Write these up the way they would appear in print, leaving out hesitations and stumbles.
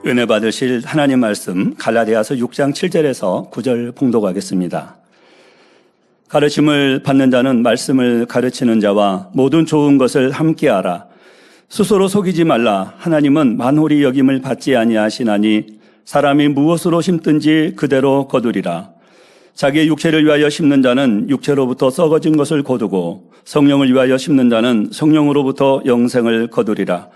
은혜 받으실 하나님 말씀 갈라디아서 6장 7절에서 9절 봉독하겠습니다. 가르침을 받는 자는 말씀을 가르치는 자와 모든 좋은 것을 함께 하라. 스스로 속이지 말라. 하나님은 만홀히 여김을 받지 아니하시나니 사람이 무엇으로 심든지 그대로 거두리라. 자기의 육체를 위하여 심는 자는 육체로부터 썩어진 것을 거두고 성령을 위하여 심는 자는 성령으로부터 영생을 거두리라.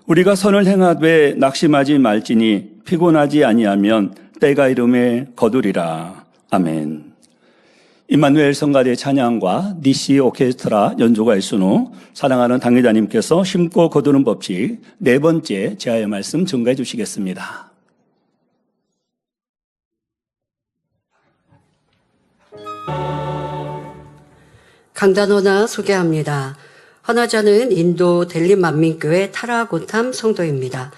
우리가 선을 행하되 낙심하지 말지니 피곤하지 아니하면 때가 이름에 거두리라. 아멘. 임마누엘 성가대 찬양과 니시 오케스트라 연주가 있은 후 사랑하는 당회자님께서 심고 거두는 법칙 네 번째 제하의 말씀 증가해 주시겠습니다. 강단호나 소개합니다. 헌화자는 인도 델리 만민교회 타라고탐 성도입니다.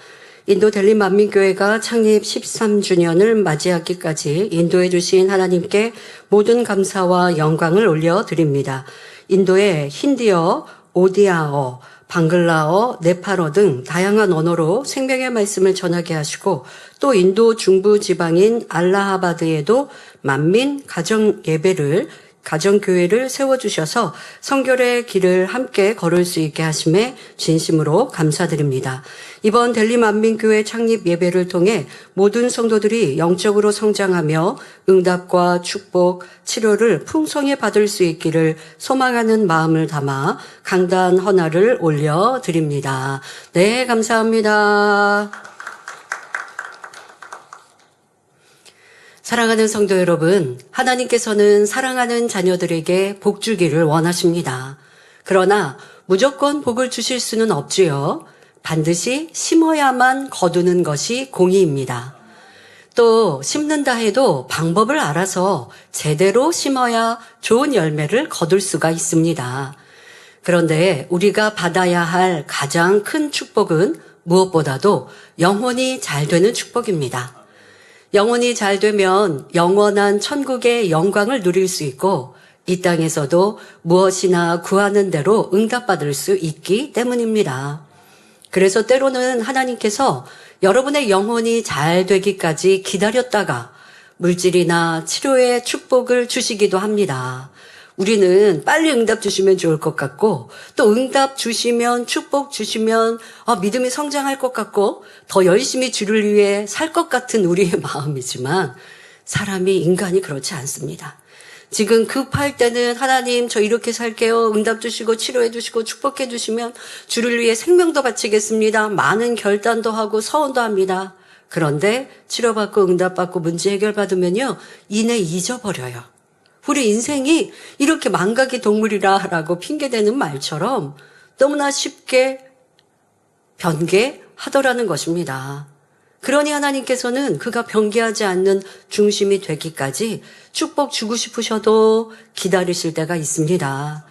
인도 델리 만민교회가 창립 13주년을 맞이하기까지 인도해 주신 하나님께 모든 감사와 영광을 올려드립니다. 인도의 힌디어, 오디아어, 방글라어, 네팔어 등 다양한 언어로 생명의 말씀을 전하게 하시고 또 인도 중부 지방인 알라하바드에도 만민 가정교회를 세워주셔서 성결의 길을 함께 걸을 수 있게 하심에 진심으로 감사드립니다. 이번 델리 만민교회 창립 예배를 통해 모든 성도들이 영적으로 성장하며 응답과 축복, 치료를 풍성히 받을 수 있기를 소망하는 마음을 담아 강단 헌화를 올려드립니다. 네, 감사합니다. 사랑하는 성도 여러분, 하나님께서는 사랑하는 자녀들에게 복 주기를 원하십니다. 그러나 무조건 복을 주실 수는 없지요. 반드시 심어야만 거두는 것이 공의입니다. 또 심는다 해도 방법을 알아서 제대로 심어야 좋은 열매를 거둘 수가 있습니다. 그런데 우리가 받아야 할 가장 큰 축복은 무엇보다도 영혼이 잘 되는 축복입니다. 영혼이 잘 되면 영원한 천국의 영광을 누릴 수 있고 이 땅에서도 무엇이나 구하는 대로 응답받을 수 있기 때문입니다. 그래서 때로는 하나님께서 여러분의 영혼이 잘 되기까지 기다렸다가 물질이나 치료의 축복을 주시기도 합니다. 우리는 빨리 응답 주시면 좋을 것 같고 또 응답 주시면 축복 주시면 믿음이 성장할 것 같고 더 열심히 주를 위해 살 것 같은 우리의 마음이지만 인간이 그렇지 않습니다. 지금 급할 때는 하나님 저 이렇게 살게요. 응답 주시고 치료해 주시고 축복해 주시면 주를 위해 생명도 바치겠습니다. 많은 결단도 하고 서원도 합니다. 그런데 치료받고 응답받고 문제 해결받으면요. 이내 잊어버려요. 우리 인생이 이렇게 망각의 동물이라고 핑계대는 말처럼 너무나 쉽게 변개하더라는 것입니다. 그러니 하나님께서는 그가 변개하지 않는 중심이 되기까지 축복 주고 싶으셔도 기다리실 때가 있습니다.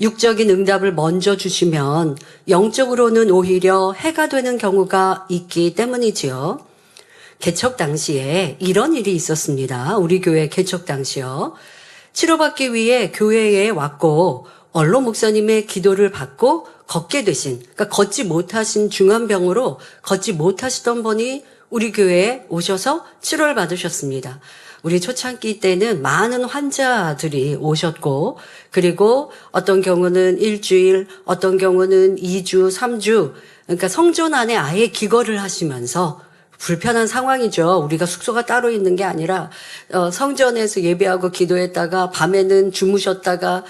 육적인 응답을 먼저 주시면 영적으로는 오히려 해가 되는 경우가 있기 때문이지요. 개척 당시에 이런 일이 있었습니다. 우리 교회 개척 당시요. 치료받기 위해 교회에 왔고 원로 목사님의 기도를 받고 걷게 되신, 그러니까 걷지 못하신 중환병으로 걷지 못하시던 분이 우리 교회에 오셔서 치료를 받으셨습니다. 우리 초창기 때는 많은 환자들이 오셨고 그리고 어떤 경우는 일주일, 어떤 경우는 2주, 3주 그러니까 성전 안에 아예 기거를 하시면서 불편한 상황이죠. 우리가 숙소가 따로 있는 게 아니라 성전에서 예배하고 기도했다가 밤에는 주무셨다가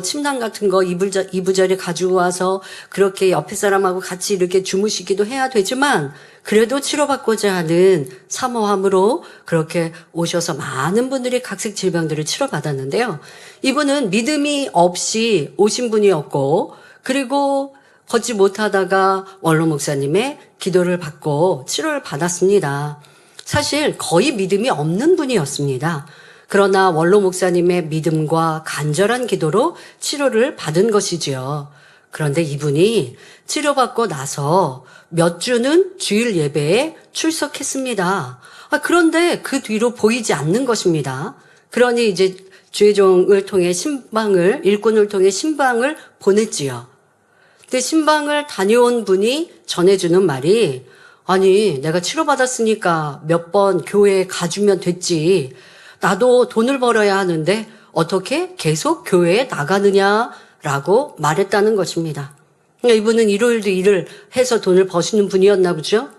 침낭 같은 거 이부자리 가지고 와서 그렇게 옆에 사람하고 같이 이렇게 주무시기도 해야 되지만 그래도 치료받고자 하는 사모함으로 그렇게 오셔서 많은 분들이 각색 질병들을 치료받았는데요. 이분은 믿음이 없이 오신 분이었고 그리고 걷지 못하다가 원로 목사님의 기도를 받고 치료를 받았습니다. 사실 거의 믿음이 없는 분이었습니다. 그러나 원로 목사님의 믿음과 간절한 기도로 치료를 받은 것이지요. 그런데 이분이 치료받고 나서 몇 주는 주일 예배에 출석했습니다. 그런데 그 뒤로 보이지 않는 것입니다. 그러니 이제 주의종을 통해 일꾼을 통해 신방을 보냈지요. 근데 신방을 다녀온 분이 전해주는 말이 아니, 내가 치료받았으니까 몇 번 교회에 가주면 됐지. 나도 돈을 벌어야 하는데 어떻게 계속 교회에 나가느냐라고 말했다는 것입니다. 그러니까 이분은 일요일도 일을 해서 돈을 버시는 분이었나 보죠.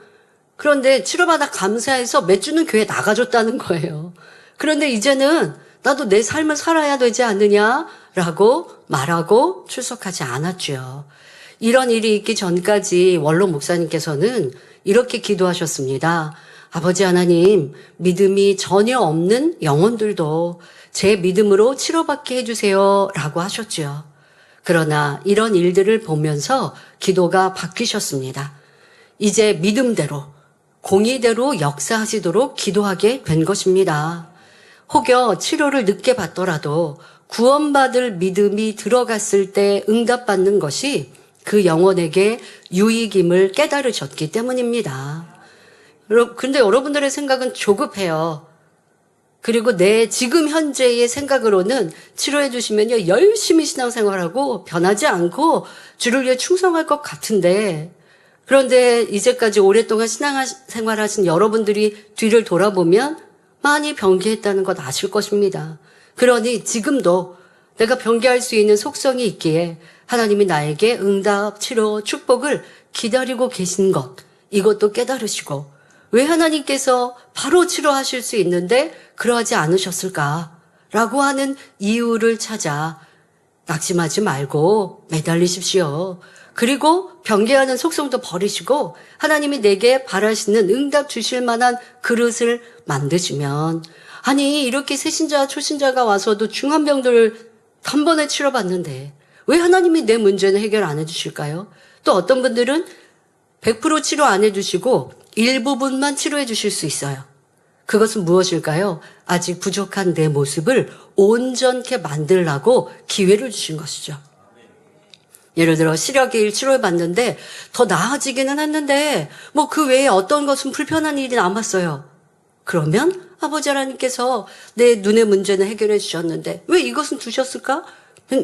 그런데 치료받아 감사해서 몇 주는 교회에 나가줬다는 거예요. 그런데 이제는 나도 내 삶을 살아야 되지 않느냐라고 말하고 출석하지 않았죠. 이런 일이 있기 전까지 원로 목사님께서는 이렇게 기도하셨습니다. 아버지 하나님, 믿음이 전혀 없는 영혼들도 제 믿음으로 치료받게 해주세요 라고 하셨죠. 그러나 이런 일들을 보면서 기도가 바뀌셨습니다. 이제 믿음대로, 공의대로 역사하시도록 기도하게 된 것입니다. 혹여 치료를 늦게 받더라도 구원받을 믿음이 들어갔을 때 응답받는 것이 그 영혼에게 유익임을 깨달으셨기 때문입니다. 근데 여러분들의 생각은 조급해요. 그리고 내 지금 현재의 생각으로는 치료해 주시면요, 열심히 신앙생활하고 변하지 않고 주를 위해 충성할 것 같은데, 그런데 이제까지 오랫동안 신앙생활하신 여러분들이 뒤를 돌아보면 많이 변개했다는 것 아실 것입니다. 그러니 지금도 내가 변개할 수 있는 속성이 있기에 하나님이 나에게 응답, 치료, 축복을 기다리고 계신 것, 이것도 깨달으시고, 왜 하나님께서 바로 치료하실 수 있는데 그러하지 않으셨을까라고 하는 이유를 찾아 낙심하지 말고 매달리십시오. 그리고 변개하는 속성도 버리시고 하나님이 내게 바라시는 응답 주실 만한 그릇을 만드시면, 아니 이렇게 새신자 초신자가 와서도 중한 병들을 단번에 치료받는데 왜 하나님이 내 문제는 해결 안 해주실까요? 또 어떤 분들은 100% 치료 안 해주시고 일부분만 치료해 주실 수 있어요. 그것은 무엇일까요? 아직 부족한 내 모습을 온전케 만들라고 기회를 주신 것이죠. 예를 들어 시력의 일 치료해 봤는데 더 나아지기는 했는데 뭐 그 외에 어떤 것은 불편한 일이 남았어요. 그러면 아버지 하나님께서 내 눈의 문제는 해결해 주셨는데 왜 이것은 두셨을까?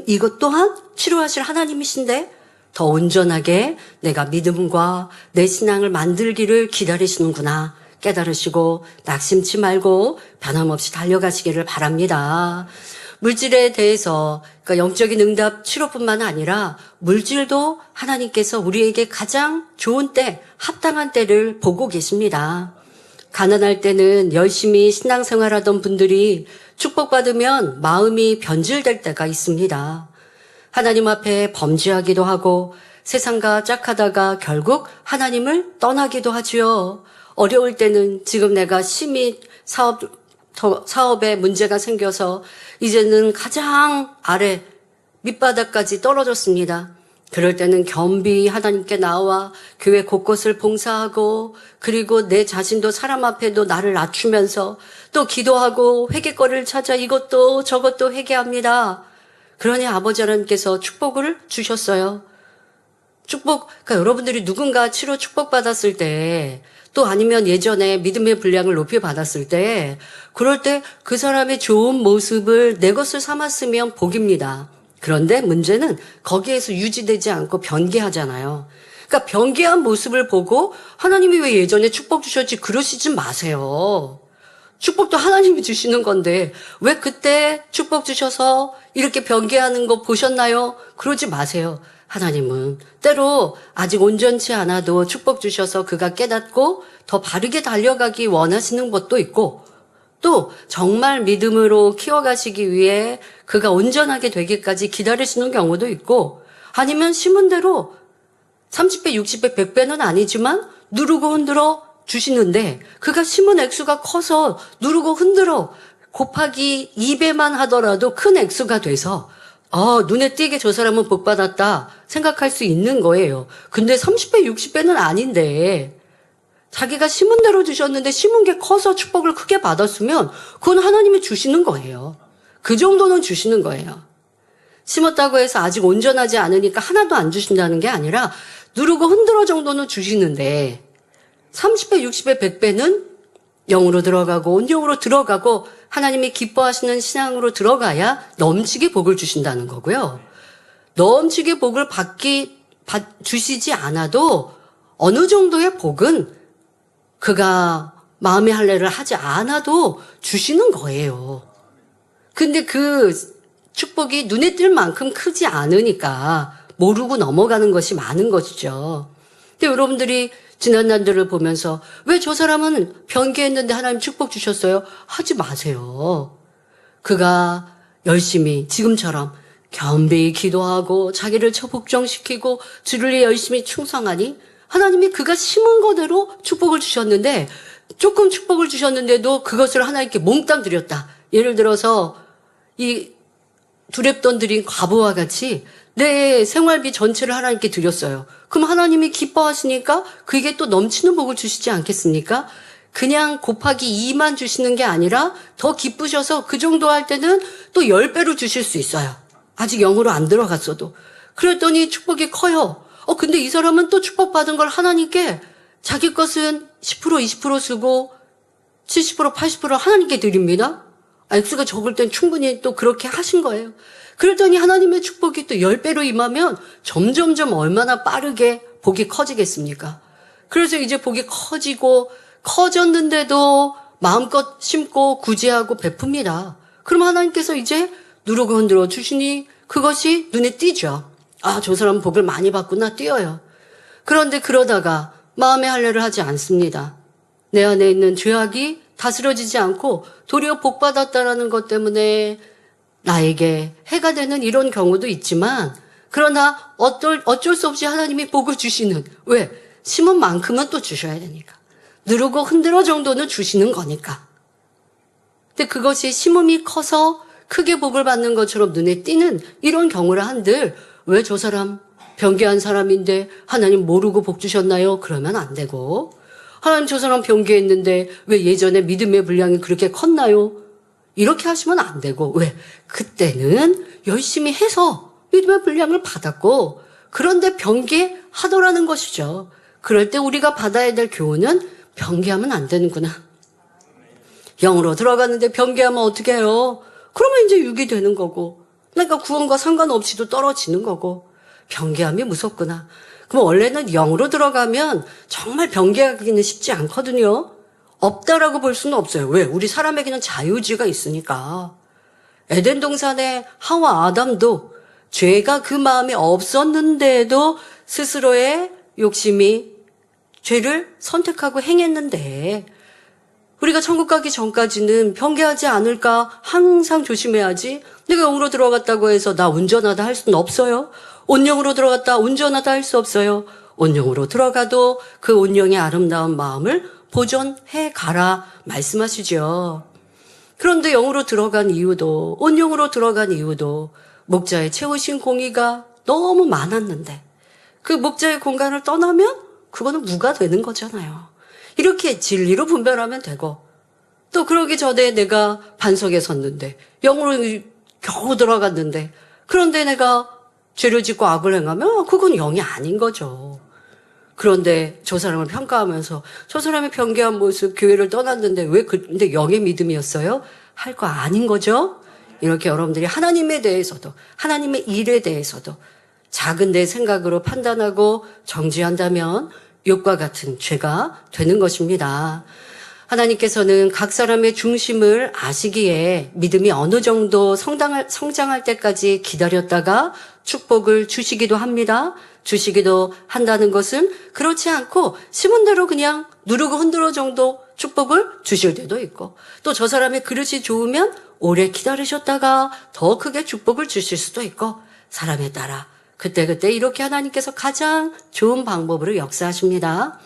이것 또한 치료하실 하나님이신데 더 온전하게 내가 믿음과 내 신앙을 만들기를 기다리시는구나 깨달으시고 낙심치 말고 변함없이 달려가시기를 바랍니다. 물질에 대해서 그러니까 영적인 응답 치료뿐만 아니라 물질도 하나님께서 우리에게 가장 좋은 때, 합당한 때를 보고 계십니다. 가난할 때는 열심히 신앙생활하던 분들이 축복받으면 마음이 변질될 때가 있습니다. 하나님 앞에 범죄하기도 하고 세상과 짝하다가 결국 하나님을 떠나기도 하지요. 어려울 때는 지금 내가 심히 사업에 문제가 생겨서 이제는 가장 아래 밑바닥까지 떨어졌습니다. 그럴 때는 겸비 하나님께 나와 교회 곳곳을 봉사하고 그리고 내 자신도 사람 앞에도 나를 낮추면서 또 기도하고 회개거리를 찾아 이것도 저것도 회개합니다. 그러니 아버지 하나님께서 축복을 주셨어요. 그러니까 여러분들이 누군가 치료 축복받았을 때 또 아니면 예전에 믿음의 분량을 높이 받았을 때 그럴 때 그 사람의 좋은 모습을 내 것을 삼았으면 복입니다. 그런데 문제는 거기에서 유지되지 않고 변개하잖아요. 그러니까 변개한 모습을 보고 하나님이 왜 예전에 축복 주셨지 그러시지 마세요. 축복도 하나님이 주시는 건데 왜 그때 축복 주셔서 이렇게 변개하는 거 보셨나요? 그러지 마세요. 하나님은 때로 아직 온전치 않아도 축복 주셔서 그가 깨닫고 더 바르게 달려가기 원하시는 것도 있고 또 정말 믿음으로 키워가시기 위해 그가 온전하게 되기까지 기다리시는 경우도 있고 아니면 심은 대로 30배, 60배, 100배는 아니지만 누르고 흔들어 주시는데 그가 심은 액수가 커서 누르고 흔들어 곱하기 2배만 하더라도 큰 액수가 돼서 눈에 띄게 저 사람은 복 받았다 생각할 수 있는 거예요. 근데 30배, 60배는 아닌데 자기가 심은 대로 주셨는데 심은 게 커서 축복을 크게 받았으면 그건 하나님이 주시는 거예요. 그 정도는 주시는 거예요. 심었다고 해서 아직 온전하지 않으니까 하나도 안 주신다는 게 아니라 누르고 흔들어 정도는 주시는데 30배, 60배, 100배는 영으로 들어가고 온영으로 들어가고 하나님이 기뻐하시는 신앙으로 들어가야 넘치게 복을 주신다는 거고요. 넘치게 복을 주시지 않아도 어느 정도의 복은 그가 마음의 할례를 하지 않아도 주시는 거예요. 근데 그 축복이 눈에 띌 만큼 크지 않으니까 모르고 넘어가는 것이 많은 것이죠. 근데 여러분들이 지난 날들을 보면서 왜 저 사람은 변개했는데 하나님 축복 주셨어요? 하지 마세요. 그가 열심히 지금처럼 겸비히 기도하고 자기를 복종시키고 주를 위해 열심히 충성하니 하나님이 그가 심은 거대로 축복을 주셨는데 조금 축복을 주셨는데도 그것을 하나님께 몽땅 드렸다. 예를 들어서 이 두렙돈 드린 과부와 같이 내 생활비 전체를 하나님께 드렸어요. 그럼 하나님이 기뻐하시니까 그게 또 넘치는 복을 주시지 않겠습니까? 그냥 곱하기 2만 주시는 게 아니라 더 기쁘셔서 그 정도 할 때는 또 10배로 주실 수 있어요. 아직 영으로 안 들어갔어도. 그랬더니 축복이 커요. 근데 이 사람은 또 축복받은 걸 하나님께 자기 것은 10% 20% 쓰고 70% 80% 하나님께 드립니다. 액수가 적을 땐 충분히 또 그렇게 하신 거예요. 그랬더니 하나님의 축복이 또 10배로 임하면 점점점 얼마나 빠르게 복이 커지겠습니까? 그래서 이제 복이 커졌는데도 마음껏 심고 구제하고 베풉니다. 그럼 하나님께서 이제 누르고 흔들어 주시니 그것이 눈에 띄죠. 저 사람 복을 많이 받구나 띄어요. 그런데 그러다가 마음의 할례를 하지 않습니다. 내 안에 있는 죄악이 다스려지지 않고 도리어 복받았다라는 것 때문에 나에게 해가 되는 이런 경우도 있지만 그러나 어쩔 수 없이 하나님이 복을 주시는 왜? 심은 만큼은 또 주셔야 되니까. 누르고 흔들어 정도는 주시는 거니까. 근데 그것이 심음이 커서 크게 복을 받는 것처럼 눈에 띄는 이런 경우를 한들 왜 저 사람 변개한 사람인데 하나님 모르고 복 주셨나요? 그러면 안 되고 하나님 저 사람 변개했는데 왜 예전에 믿음의 분량이 그렇게 컸나요? 이렇게 하시면 안 되고 왜? 그때는 열심히 해서 믿음의 분량을 받았고 그런데 변개하더라는 것이죠. 그럴 때 우리가 받아야 될 교훈은 변개하면 안 되는구나. 영으로 들어갔는데 변개하면 어떻게 해요? 그러면 이제 육이 되는 거고 그러니까 구원과 상관없이도 떨어지는 거고 변개함이 무섭구나. 그럼 원래는 영으로 들어가면 정말 변개하기는 쉽지 않거든요. 없다라고 볼 수는 없어요. 왜? 우리 사람에게는 자유의지가 있으니까. 에덴 동산의 하와 아담도 죄가 그 마음에 없었는데도 스스로의 욕심이 죄를 선택하고 행했는데 우리가 천국 가기 전까지는 변개하지 않을까 항상 조심해야지. 내가 영으로 들어갔다고 해서 나 운전하다 할 수는 없어요. 온영으로 들어갔다 운전하다 할 수 없어요. 온영으로 들어가도 그 온영의 아름다운 마음을 보존해 가라 말씀하시죠. 그런데 영으로 들어간 이유도 온영으로 들어간 이유도 목자의 채우신 공의가 너무 많았는데 그 목자의 공간을 떠나면 그거는 무가 되는 거잖아요. 이렇게 진리로 분별하면 되고 또 그러기 전에 내가 반석에 섰는데 영으로 겨우 들어갔는데 그런데 내가 죄를 짓고 악을 행하면 그건 영이 아닌 거죠. 그런데 저 사람을 평가하면서 저 사람의 변개한 모습 교회를 떠났는데 왜 근데 영의 믿음이었어요? 할 거 아닌 거죠. 이렇게 여러분들이 하나님에 대해서도 하나님의 일에 대해서도 작은 내 생각으로 판단하고 정지한다면 욕과 같은 죄가 되는 것입니다. 하나님께서는 각 사람의 중심을 아시기에 믿음이 어느 정도 성장할 때까지 기다렸다가 축복을 주시기도 합니다. 주시기도 한다는 것은 그렇지 않고 심은 대로 그냥 누르고 흔들어 정도 축복을 주실 때도 있고 또 저 사람의 그릇이 좋으면 오래 기다리셨다가 더 크게 축복을 주실 수도 있고 사람에 따라 그때그때 이렇게 하나님께서 가장 좋은 방법으로 역사하십니다.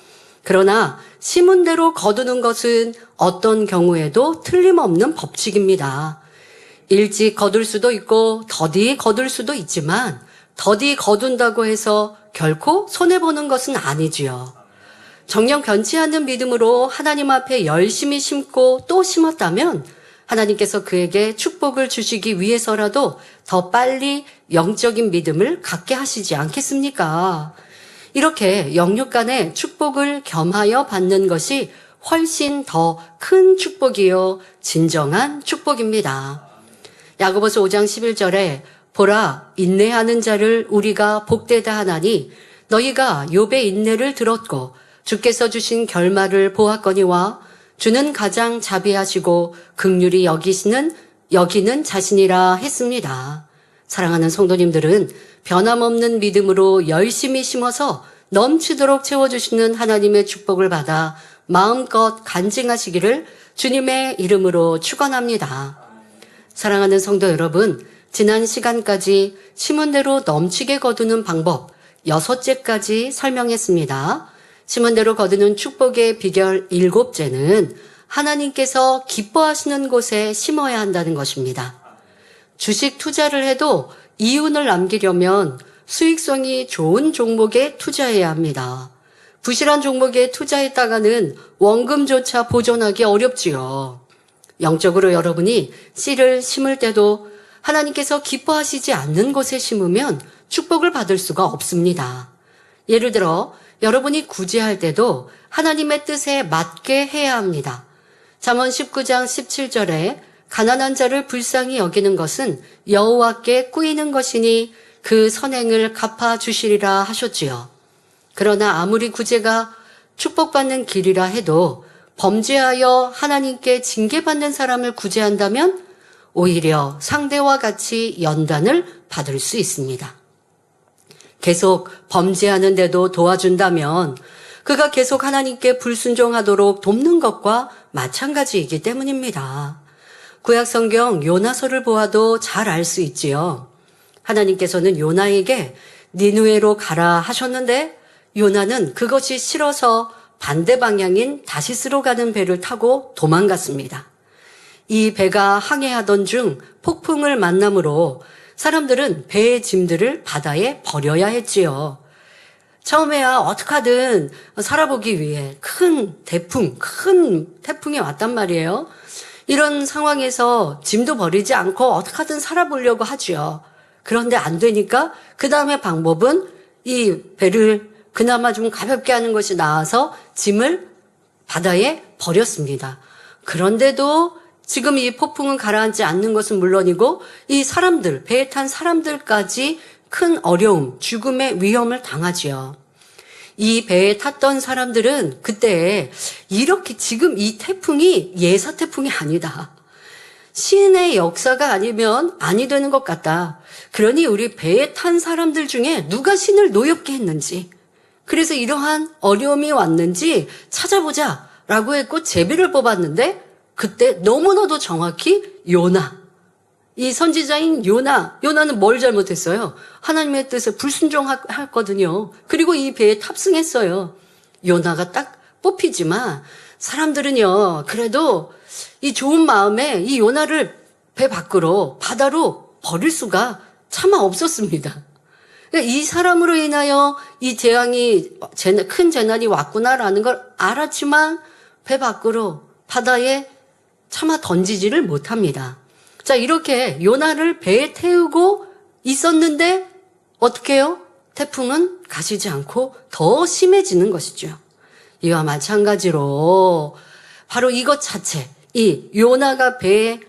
그러나 심은 대로 거두는 것은 어떤 경우에도 틀림없는 법칙입니다. 일찍 거둘 수도 있고 더디 거둘 수도 있지만 더디 거둔다고 해서 결코 손해보는 것은 아니지요. 정녕 변치 않는 믿음으로 하나님 앞에 열심히 심고 또 심었다면 하나님께서 그에게 축복을 주시기 위해서라도 더 빨리 영적인 믿음을 갖게 하시지 않겠습니까? 이렇게 영육 간의 축복을 겸하여 받는 것이 훨씬 더 큰 축복이요 진정한 축복입니다. 야고보서 5장 11절에 보라 인내하는 자를 우리가 복되다 하나니 너희가 욥의 인내를 들었고 주께서 주신 결말을 보았거니와 주는 가장 자비하시고 긍휼히 여기는 자신이라 했습니다. 사랑하는 성도님들은 변함없는 믿음으로 열심히 심어서 넘치도록 채워주시는 하나님의 축복을 받아 마음껏 간증하시기를 주님의 이름으로 축원합니다. 사랑하는 성도 여러분, 지난 시간까지 심은 대로 넘치게 거두는 방법 6제까지 설명했습니다. 심은 대로 거두는 축복의 비결 7제는 하나님께서 기뻐하시는 곳에 심어야 한다는 것입니다. 주식 투자를 해도 이윤을 남기려면 수익성이 좋은 종목에 투자해야 합니다. 부실한 종목에 투자했다가는 원금조차 보존하기 어렵지요. 영적으로 여러분이 씨를 심을 때도 하나님께서 기뻐하시지 않는 곳에 심으면 축복을 받을 수가 없습니다. 예를 들어 여러분이 구제할 때도 하나님의 뜻에 맞게 해야 합니다. 잠언 19장 17절에 가난한 자를 불쌍히 여기는 것은 여호와께 꾸이는 것이니 그 선행을 갚아주시리라 하셨지요. 그러나 아무리 구제가 축복받는 길이라 해도 범죄하여 하나님께 징계받는 사람을 구제한다면 오히려 상대와 같이 연단을 받을 수 있습니다. 계속 범죄하는데도 도와준다면 그가 계속 하나님께 불순종하도록 돕는 것과 마찬가지이기 때문입니다. 구약 성경 요나서를 보아도 잘 알 수 있지요. 하나님께서는 요나에게 니느웨로 가라 하셨는데 요나는 그것이 싫어서 반대 방향인 다시스로 가는 배를 타고 도망갔습니다. 이 배가 항해하던 중 폭풍을 만남으로 사람들은 배의 짐들을 바다에 버려야 했지요. 처음에야 어떡하든 살아보기 위해 큰 태풍이 왔단 말이에요. 이런 상황에서 짐도 버리지 않고 어떡하든 살아보려고 하지요. 그런데 안 되니까 그 다음에 방법은 이 배를 그나마 좀 가볍게 하는 것이 나아서 짐을 바다에 버렸습니다. 그런데도 지금 이 폭풍은 가라앉지 않는 것은 물론이고 이 사람들, 배에 탄 사람들까지 큰 어려움, 죽음의 위험을 당하지요. 이 배에 탔던 사람들은 그때 이렇게 지금 이 태풍이 예사 태풍이 아니다. 신의 역사가 아니면 아니 되는 것 같다. 그러니 우리 배에 탄 사람들 중에 누가 신을 노엽게 했는지, 그래서 이러한 어려움이 왔는지 찾아보자라고 했고 제비를 뽑았는데 그때 너무나도 정확히 요나, 이 선지자인 요나는 뭘 잘못했어요? 하나님의 뜻에 불순종했거든요. 그리고 이 배에 탑승했어요. 요나가 딱 뽑히지만 사람들은요, 그래도 이 좋은 마음에 이 요나를 배 밖으로 바다로 버릴 수가 차마 없었습니다. 그러니까 이 사람으로 인하여 이 큰 재난이 왔구나라는 걸 알았지만 배 밖으로 바다에 차마 던지지를 못합니다. 자, 이렇게 요나를 배에 태우고 있었는데 어떻게 해요? 태풍은 가시지 않고 더 심해지는 것이죠. 이와 마찬가지로 바로 이것 자체, 이 요나가 배에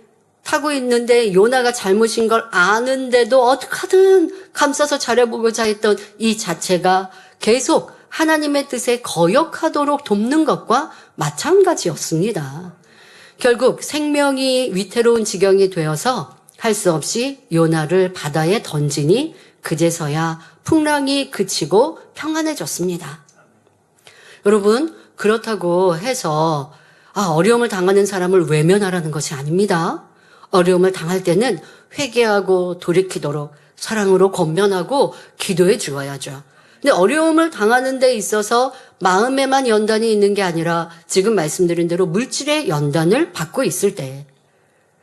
타고 있는데 요나가 잘못인 걸 아는데도 어떻게든 감싸서 잘해보고자 했던 이 자체가 계속 하나님의 뜻에 거역하도록 돕는 것과 마찬가지였습니다. 결국 생명이 위태로운 지경이 되어서 할 수 없이 요나를 바다에 던지니 그제서야 풍랑이 그치고 평안해졌습니다. 여러분, 그렇다고 해서 어려움을 당하는 사람을 외면하라는 것이 아닙니다. 어려움을 당할 때는 회개하고 돌이키도록 사랑으로 권면하고 기도해 주어야죠. 근데 어려움을 당하는 데 있어서 마음에만 연단이 있는 게 아니라 지금 말씀드린 대로 물질의 연단을 받고 있을 때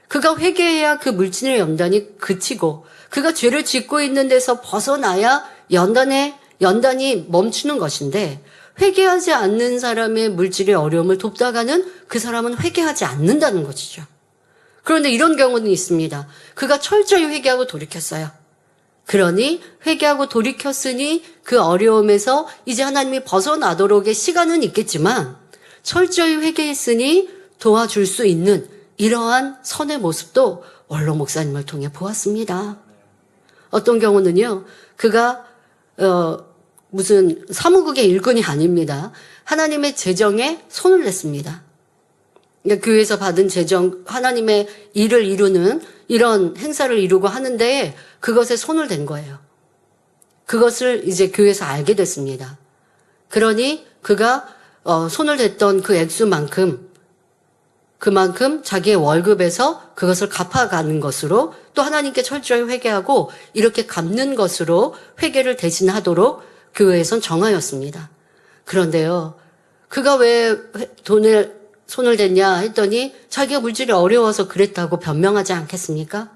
그가 회개해야 그 물질의 연단이 그치고 그가 죄를 짓고 있는 데서 벗어나야 연단이 멈추는 것인데 회개하지 않는 사람의 물질의 어려움을 돕다가는 그 사람은 회개하지 않는다는 것이죠. 그런데 이런 경우는 있습니다. 그가 철저히 회개하고 돌이켰어요. 그러니 회개하고 돌이켰으니 그 어려움에서 이제 하나님이 벗어나도록의 시간은 있겠지만 철저히 회개했으니 도와줄 수 있는 이러한 선의 모습도 원로 목사님을 통해 보았습니다. 어떤 경우는요, 그가 무슨 사무국의 일꾼이 아닙니다. 하나님의 재정에 손을 냈습니다. 그러니까 교회에서 받은 재정, 하나님의 일을 이루는 이런 행사를 이루고 하는데 그것에 손을 댄 거예요. 그것을 이제 교회에서 알게 됐습니다. 그러니 그가 손을 댔던 그 액수만큼 그만큼 자기의 월급에서 그것을 갚아가는 것으로 또 하나님께 철저히 회개하고 이렇게 갚는 것으로 회개를 대신하도록 교회에선 정하였습니다. 그런데요, 그가 왜 돈에 손을 댔냐 했더니 자기가 물질이 어려워서 그랬다고 변명하지 않겠습니까?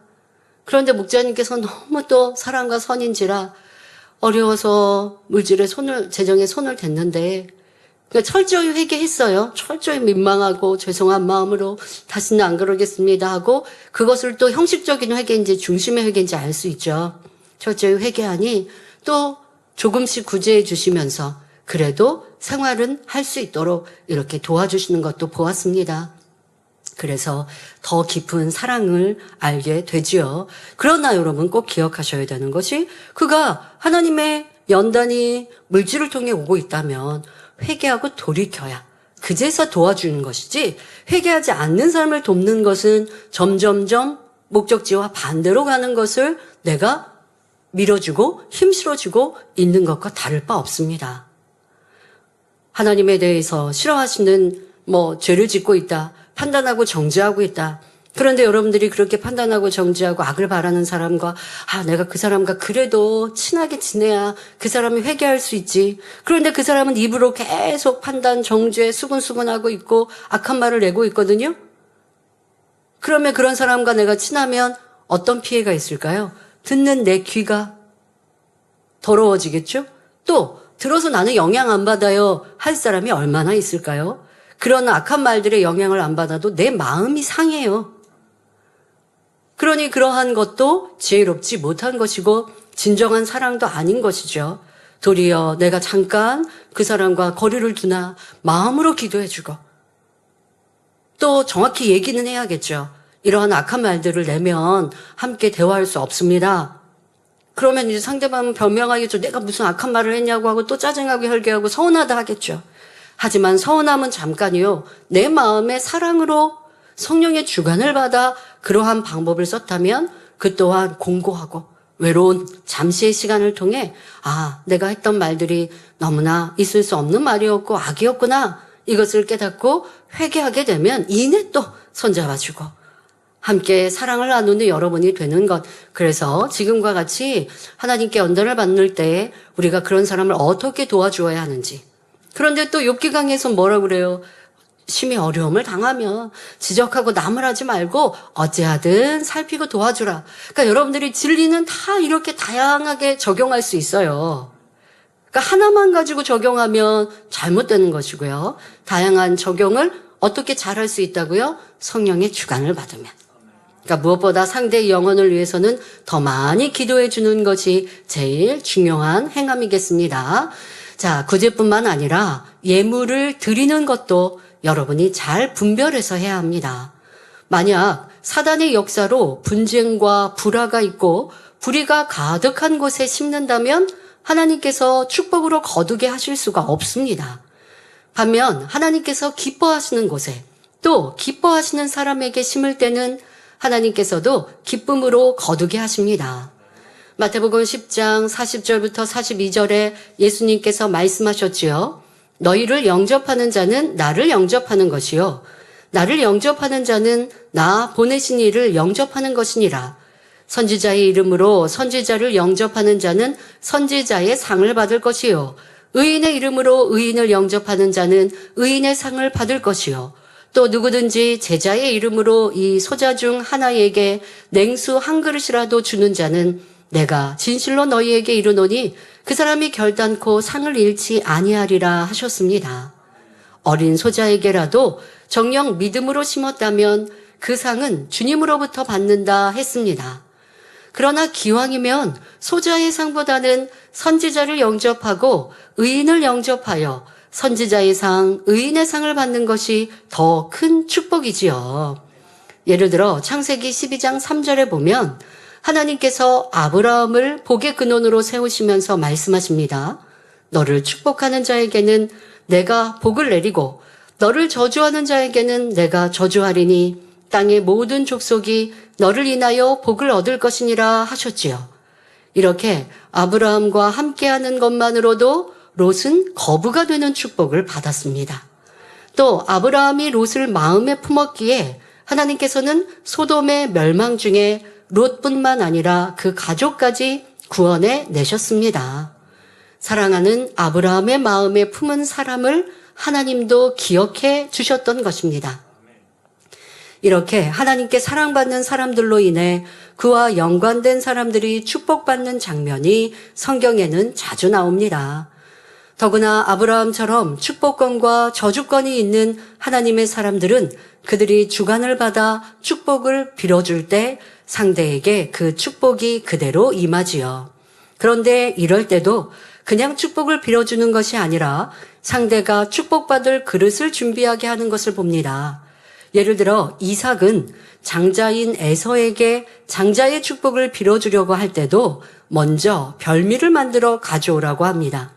그런데 목자님께서 너무 또 사랑과 선인지라 어려워서 물질에 재정에 손을 댔는데 그러니까 철저히 회개했어요. 철저히 민망하고 죄송한 마음으로 다시는 안 그러겠습니다 하고 그것을 또 형식적인 회개인지 중심의 회개인지 알 수 있죠. 철저히 회개하니 또 조금씩 구제해 주시면서 그래도 생활은 할 수 있도록 이렇게 도와주시는 것도 보았습니다. 그래서 더 깊은 사랑을 알게 되지요. 그러나 여러분 꼭 기억하셔야 되는 것이 그가 하나님의 연단이 물질을 통해 오고 있다면 회개하고 돌이켜야 그제서 도와주는 것이지 회개하지 않는 삶을 돕는 것은 점점점 목적지와 반대로 가는 것을 내가 밀어주고 힘실어주고 있는 것과 다를 바 없습니다. 하나님에 대해서 싫어하시는 죄를 짓고 있다. 판단하고 정죄하고 있다. 그런데 여러분들이 그렇게 판단하고 정죄하고 악을 바라는 사람과 내가 그 사람과 그래도 친하게 지내야 그 사람이 회개할 수 있지. 그런데 그 사람은 입으로 계속 판단, 정죄, 수근수근하고 있고 악한 말을 내고 있거든요. 그러면 그런 사람과 내가 친하면 어떤 피해가 있을까요? 듣는 내 귀가 더러워지겠죠? 또 들어서 나는 영향 안 받아요 할 사람이 얼마나 있을까요? 그런 악한 말들의 영향을 안 받아도 내 마음이 상해요. 그러니 그러한 것도 지혜롭지 못한 것이고 진정한 사랑도 아닌 것이죠. 도리어 내가 잠깐 그 사람과 거리를 두나 마음으로 기도해주고 또 정확히 얘기는 해야겠죠. 이러한 악한 말들을 내면 함께 대화할 수 없습니다. 그러면 이제 상대방은 변명하겠죠. 내가 무슨 악한 말을 했냐고 하고 또 짜증하고 혈기하고 서운하다 하겠죠. 하지만 서운함은 잠깐이요. 내 마음의 사랑으로 성령의 주관을 받아 그러한 방법을 썼다면 그 또한 공고하고 외로운 잠시의 시간을 통해 내가 했던 말들이 너무나 있을 수 없는 말이었고 악이었구나. 이것을 깨닫고 회개하게 되면 이내 또 손잡아주고 함께 사랑을 나누는 여러분이 되는 것. 그래서 지금과 같이 하나님께 연단을 받을 때 우리가 그런 사람을 어떻게 도와주어야 하는지. 그런데 또 욥기강에서 뭐라고 그래요? 심히 어려움을 당하면 지적하고 나무라지 말고 어찌하든 살피고 도와주라. 그러니까 여러분들이 진리는 다 이렇게 다양하게 적용할 수 있어요. 그러니까 하나만 가지고 적용하면 잘못되는 것이고요. 다양한 적용을 어떻게 잘할 수 있다고요? 성령의 주관을 받으면. 그러니까 무엇보다 상대의 영혼을 위해서는 더 많이 기도해 주는 것이 제일 중요한 행함이겠습니다. 자, 구제뿐만 아니라 예물을 드리는 것도 여러분이 잘 분별해서 해야 합니다. 만약 사단의 역사로 분쟁과 불화가 있고 불의가 가득한 곳에 심는다면 하나님께서 축복으로 거두게 하실 수가 없습니다. 반면 하나님께서 기뻐하시는 곳에 또 기뻐하시는 사람에게 심을 때는 하나님께서도 기쁨으로 거두게 하십니다. 마태복음 10장 40절부터 42절에 예수님께서 말씀하셨지요. 너희를 영접하는 자는 나를 영접하는 것이요. 나를 영접하는 자는 나 보내신 이를 영접하는 것이니라. 선지자의 이름으로 선지자를 영접하는 자는 선지자의 상을 받을 것이요. 의인의 이름으로 의인을 영접하는 자는 의인의 상을 받을 것이요. 또 누구든지 제자의 이름으로 이 소자 중 하나에게 냉수 한 그릇이라도 주는 자는 내가 진실로 너희에게 이르노니 그 사람이 결단코 상을 잃지 아니하리라 하셨습니다. 어린 소자에게라도 정녕 믿음으로 심었다면 그 상은 주님으로부터 받는다 했습니다. 그러나 기왕이면 소자의 상보다는 선지자를 영접하고 의인을 영접하여 선지자의 상, 의인의 상을 받는 것이 더 큰 축복이지요. 예를 들어 창세기 12장 3절에 보면 하나님께서 아브라함을 복의 근원으로 세우시면서 말씀하십니다. 너를 축복하는 자에게는 내가 복을 내리고 너를 저주하는 자에게는 내가 저주하리니 땅의 모든 족속이 너를 인하여 복을 얻을 것이니라 하셨지요. 이렇게 아브라함과 함께하는 것만으로도 롯은 거부가 되는 축복을 받았습니다. 또 아브라함이 롯을 마음에 품었기에 하나님께서는 소돔의 멸망 중에 롯뿐만 아니라 그 가족까지 구원해 내셨습니다. 사랑하는 아브라함의 마음에 품은 사람을 하나님도 기억해 주셨던 것입니다. 이렇게 하나님께 사랑받는 사람들로 인해 그와 연관된 사람들이 축복받는 장면이 성경에는 자주 나옵니다. 더구나 아브라함처럼 축복권과 저주권이 있는 하나님의 사람들은 그들이 주관을 받아 축복을 빌어줄 때 상대에게 그 축복이 그대로 임하지요. 그런데 이럴 때도 그냥 축복을 빌어주는 것이 아니라 상대가 축복받을 그릇을 준비하게 하는 것을 봅니다. 예를 들어 이삭은 장자인 에서에게 장자의 축복을 빌어주려고 할 때도 먼저 별미를 만들어 가져오라고 합니다.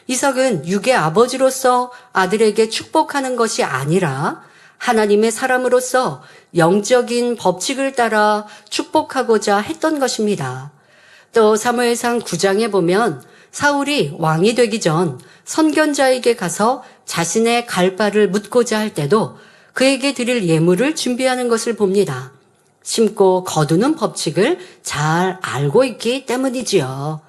이삭은 육의 아버지로서 아들에게 축복하는 것이 아니라 하나님의 사람으로서 영적인 법칙을 따라 축복하고자 했던 것입니다. 또 사무엘상 9장에 보면 사울이 왕이 되기 전 선견자에게 가서 자신의 갈 바를 묻고자 할 때도 그에게 드릴 예물을 준비하는 것을 봅니다. 심고 거두는 법칙을 잘 알고 있기 때문이지요.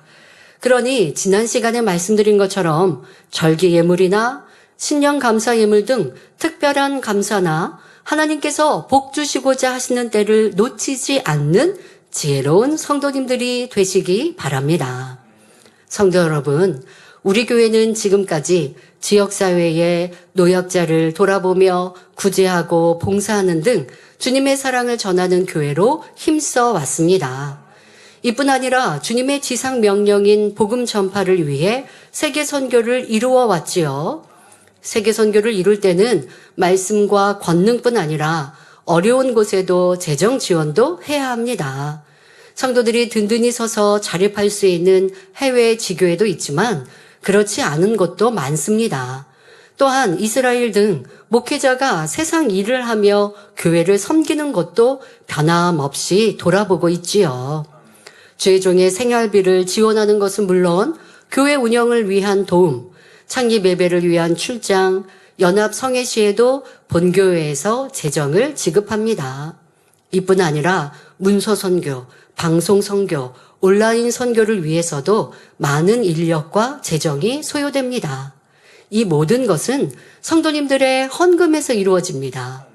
그러니 지난 시간에 말씀드린 것처럼 절기 예물이나 신령 감사 예물 등 특별한 감사나 하나님께서 복 주시고자 하시는 때를 놓치지 않는 지혜로운 성도님들이 되시기 바랍니다. 성도 여러분, 우리 교회는 지금까지 지역사회의 노약자를 돌아보며 구제하고 봉사하는 등 주님의 사랑을 전하는 교회로 힘써 왔습니다. 이뿐 아니라 주님의 지상 명령인 복음 전파를 위해 세계 선교를 이루어 왔지요. 세계 선교를 이룰 때는 말씀과 권능뿐 아니라 어려운 곳에도 재정 지원도 해야 합니다. 성도들이 든든히 서서 자립할 수 있는 해외 지교회도 있지만 그렇지 않은 곳도 많습니다. 또한 이스라엘 등 목회자가 세상 일을 하며 교회를 섬기는 것도 변함없이 돌아보고 있지요. 죄종의 생활비를 지원하는 것은 물론 교회 운영을 위한 도움, 창립 예배를 위한 출장, 연합 성회시에도 본교회에서 재정을 지급합니다. 이뿐 아니라 문서 선교, 방송 선교, 온라인 선교를 위해서도 많은 인력과 재정이 소요됩니다. 이 모든 것은 성도님들의 헌금에서 이루어집니다.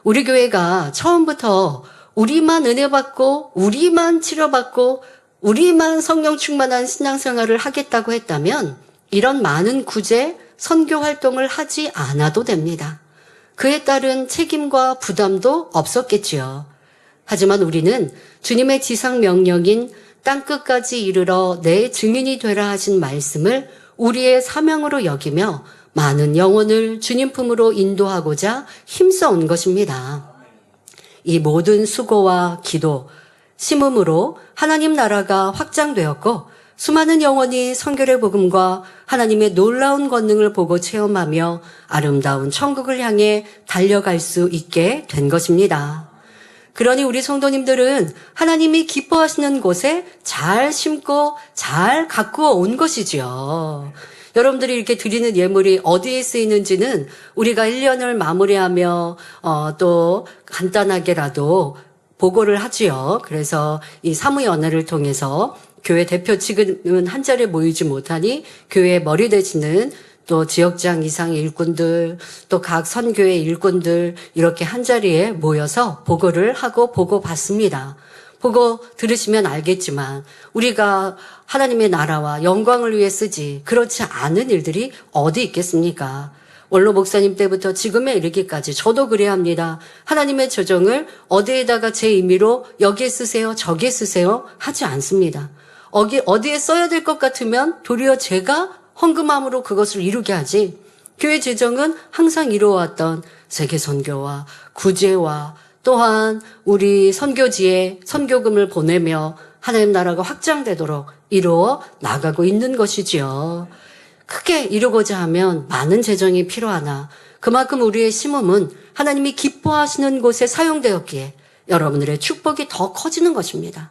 우리 교회가 처음부터 우리만 은혜 받고 우리만 치료받고 우리만 성령 충만한 신앙생활을 하겠다고 했다면 이런 많은 구제, 선교 활동을 하지 않아도 됩니다. 그에 따른 책임과 부담도 없었겠지요. 하지만 우리는 주님의 지상 명령인 땅끝까지 이르러 내 증인이 되라 하신 말씀을 우리의 사명으로 여기며 많은 영혼을 주님 품으로 인도하고자 힘써 온 것입니다. 이 모든 수고와 기도, 심음으로 하나님 나라가 확장되었고 수많은 영혼이 성결의 복음과 하나님의 놀라운 권능을 보고 체험하며 아름다운 천국을 향해 달려갈 수 있게 된 것입니다. 그러니 우리 성도님들은 하나님이 기뻐하시는 곳에 잘 심고 잘 가꾸어 온 것이지요. 여러분들이 이렇게 드리는 예물이 어디에 쓰이는지는 우리가 1년을 마무리하며 또 간단하게라도 보고를 하지요. 그래서 이 사무연회를 통해서 교회 대표 지금은 한 자리에 모이지 못하니 교회 머리 되시는 또 지역장 이상의 일꾼들, 또 각 선교회 일꾼들 이렇게 한 자리에 모여서 보고를 하고 보고 받습니다. 보고 들으시면 알겠지만 우리가 하나님의 나라와 영광을 위해 쓰지 그렇지 않은 일들이 어디 있겠습니까? 원로 목사님 때부터 지금에 이르기까지 저도 그래야 합니다. 하나님의 재정을 어디에다가 제 임의로 여기에 쓰세요, 저기에 쓰세요 하지 않습니다. 어디에 써야 될 것 같으면 도리어 제가 헌금함으로 그것을 이루게 하지. 교회 재정은 항상 이루어왔던 세계 선교와 구제와 또한 우리 선교지에 선교금을 보내며 하나님 나라가 확장되도록 이루어 나가고 있는 것이지요. 크게 이루고자 하면 많은 재정이 필요하나 그만큼 우리의 심음은 하나님이 기뻐하시는 곳에 사용되었기에 여러분들의 축복이 더 커지는 것입니다.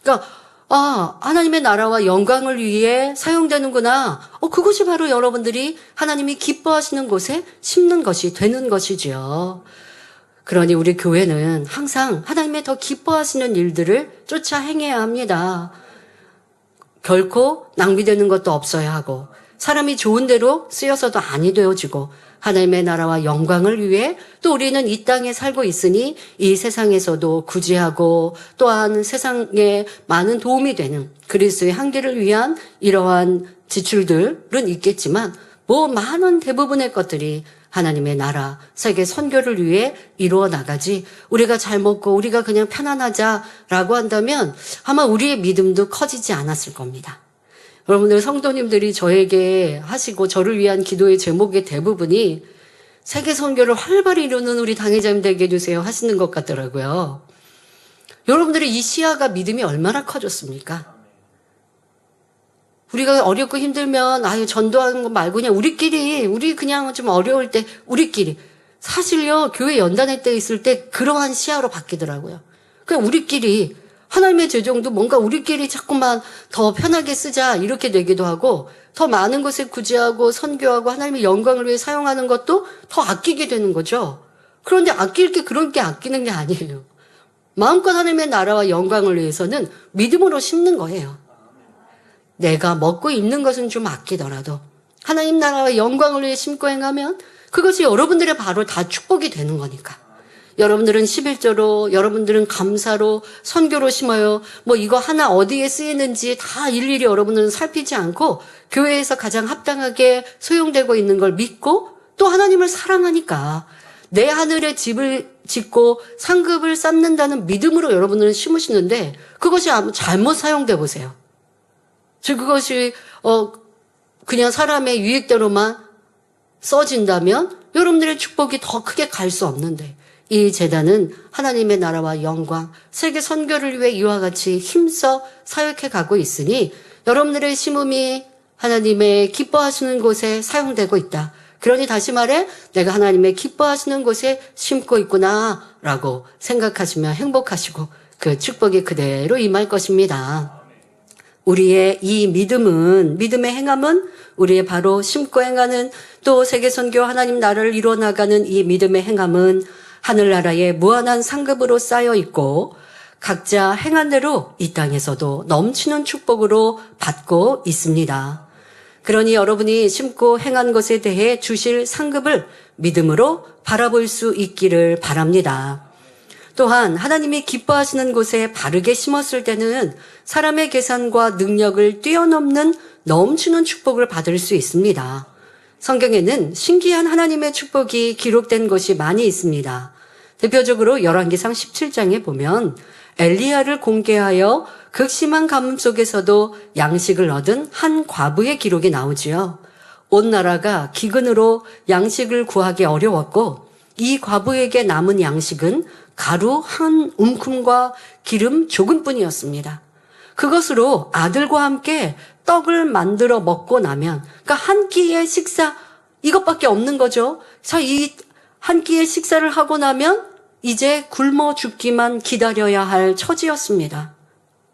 그러니까 하나님의 나라와 영광을 위해 사용되는구나. 그것이 바로 여러분들이 하나님이 기뻐하시는 곳에 심는 것이 되는 것이지요. 그러니 우리 교회는 항상 하나님의 더 기뻐하시는 일들을 쫓아 행해야 합니다. 결코 낭비되는 것도 없어야 하고 사람이 좋은 대로 쓰여서도 아니 되어지고 하나님의 나라와 영광을 위해 또 우리는 이 땅에 살고 있으니 이 세상에서도 구제하고 또한 세상에 많은 도움이 되는 그리스도의 향기를 위한 이러한 지출들은 있겠지만 많은 대부분의 것들이 하나님의 나라, 세계 선교를 위해 이루어 나가지 우리가 잘 먹고 우리가 그냥 편안하자라고 한다면 아마 우리의 믿음도 커지지 않았을 겁니다. 여러분들 성도님들이 저에게 하시고 저를 위한 기도의 제목의 대부분이 세계 선교를 활발히 이루는 우리 당회자님 되게 해주세요 하시는 것 같더라고요. 여러분들의 이 시야가 믿음이 얼마나 커졌습니까? 우리가 어렵고 힘들면 전도하는 거 말고 그냥 우리 그냥 좀 어려울 때 우리끼리 사실요 교회 연단회 때 있을 때 그러한 시야로 바뀌더라고요. 그냥 우리끼리 하나님의 재정도 뭔가 우리끼리 자꾸만 더 편하게 쓰자 이렇게 되기도 하고 더 많은 것에 구제하고 선교하고 하나님의 영광을 위해 사용하는 것도 더 아끼게 되는 거죠. 그런데 아낄 게 그런 게 아끼는 게 아니에요. 마음껏 하나님의 나라와 영광을 위해서는 믿음으로 심는 거예요. 내가 먹고 입는 것은 좀 아끼더라도 하나님 나라와 영광을 위해 심고 행하면 그것이 여러분들의 바로 다 축복이 되는 거니까. 여러분들은 11조로, 여러분들은 감사로, 선교로 심어요. 이거 하나 어디에 쓰이는지 다 일일이 여러분들은 살피지 않고 교회에서 가장 합당하게 소용되고 있는 걸 믿고 또 하나님을 사랑하니까 내 하늘에 집을 짓고 상급을 쌓는다는 믿음으로 여러분들은 심으시는데 그것이 잘못 사용돼 보세요. 즉 그것이 그냥 사람의 유익대로만 써진다면 여러분들의 축복이 더 크게 갈 수 없는데 이 재단은 하나님의 나라와 영광, 세계 선교를 위해 이와 같이 힘써 사역해 가고 있으니 여러분들의 심음이 하나님의 기뻐하시는 곳에 사용되고 있다. 그러니 다시 말해 내가 하나님의 기뻐하시는 곳에 심고 있구나라고 생각하시면 행복하시고 그 축복이 그대로 임할 것입니다. 우리의 이 믿음의 행함은 우리의 바로 심고 행하는 또 세계 선교 하나님 나라를 이루어 나가는 이 믿음의 행함은 하늘나라에 무한한 상급으로 쌓여 있고 각자 행한 대로 이 땅에서도 넘치는 축복으로 받고 있습니다. 그러니 여러분이 심고 행한 것에 대해 주실 상급을 믿음으로 바라볼 수 있기를 바랍니다. 또한 하나님이 기뻐하시는 곳에 바르게 심었을 때는 사람의 계산과 능력을 뛰어넘는 넘치는 축복을 받을 수 있습니다. 성경에는 신기한 하나님의 축복이 기록된 것이 많이 있습니다. 대표적으로 열왕기상 17장에 보면 엘리야를 공개하여 극심한 가뭄 속에서도 양식을 얻은 한 과부의 기록이 나오지요. 온 나라가 기근으로 양식을 구하기 어려웠고 이 과부에게 남은 양식은 가루 한 움큼과 기름 조금뿐이었습니다. 그것으로 아들과 함께 떡을 만들어 먹고 나면 그러니까 한 끼의 식사 이것밖에 없는 거죠. 자, 이 한 끼의 식사를 하고 나면 이제 굶어 죽기만 기다려야 할 처지였습니다.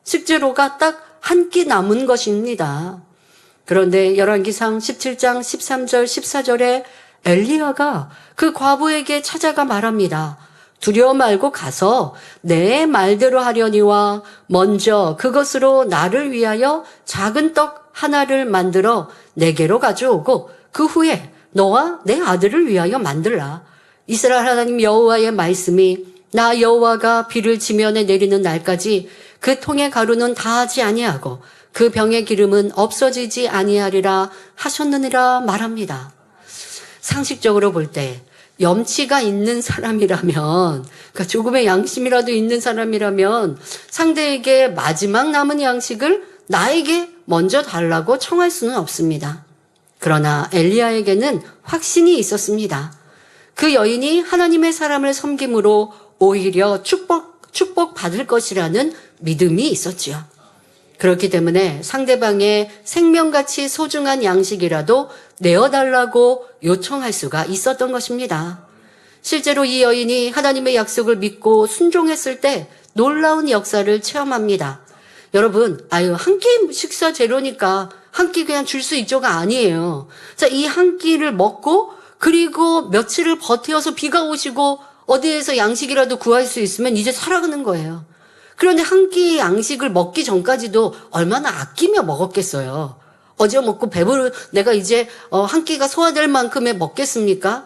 식재료가 딱 한 끼 남은 것입니다. 그런데 열왕기상 17장 13절 14절에 엘리야가 그 과부에게 찾아가 말합니다. 두려워 말고 가서 내 말대로 하려니와 먼저 그것으로 나를 위하여 작은 떡 하나를 만들어 내게로 가져오고 그 후에 너와 내 아들을 위하여 만들라. 이스라엘 하나님 여호와의 말씀이 나 여호와가 비를 지면에 내리는 날까지 그 통의 가루는 다하지 아니하고 그 병의 기름은 없어지지 아니하리라 하셨느니라 말합니다. 상식적으로 볼 때 염치가 있는 사람이라면 그러니까 조금의 양심이라도 있는 사람이라면 상대에게 마지막 남은 양식을 나에게 먼저 달라고 청할 수는 없습니다. 그러나 엘리야에게는 확신이 있었습니다. 그 여인이 하나님의 사람을 섬김으로 오히려 축복 받을 것이라는 믿음이 있었지요. 그렇기 때문에 상대방의 생명같이 소중한 양식이라도 내어달라고 요청할 수가 있었던 것입니다. 실제로 이 여인이 하나님의 약속을 믿고 순종했을 때 놀라운 역사를 체험합니다. 여러분, 한 끼 식사 재료니까 한 끼 그냥 줄 수 있죠가 아니에요. 자, 이 한 끼를 먹고 그리고 며칠을 버텨서 비가 오시고 어디에서 양식이라도 구할 수 있으면 이제 살아가는 거예요. 그런데 한 끼 양식을 먹기 전까지도 얼마나 아끼며 먹었겠어요. 어제 먹고 내가 이제 한 끼가 소화될 만큼의 먹겠습니까?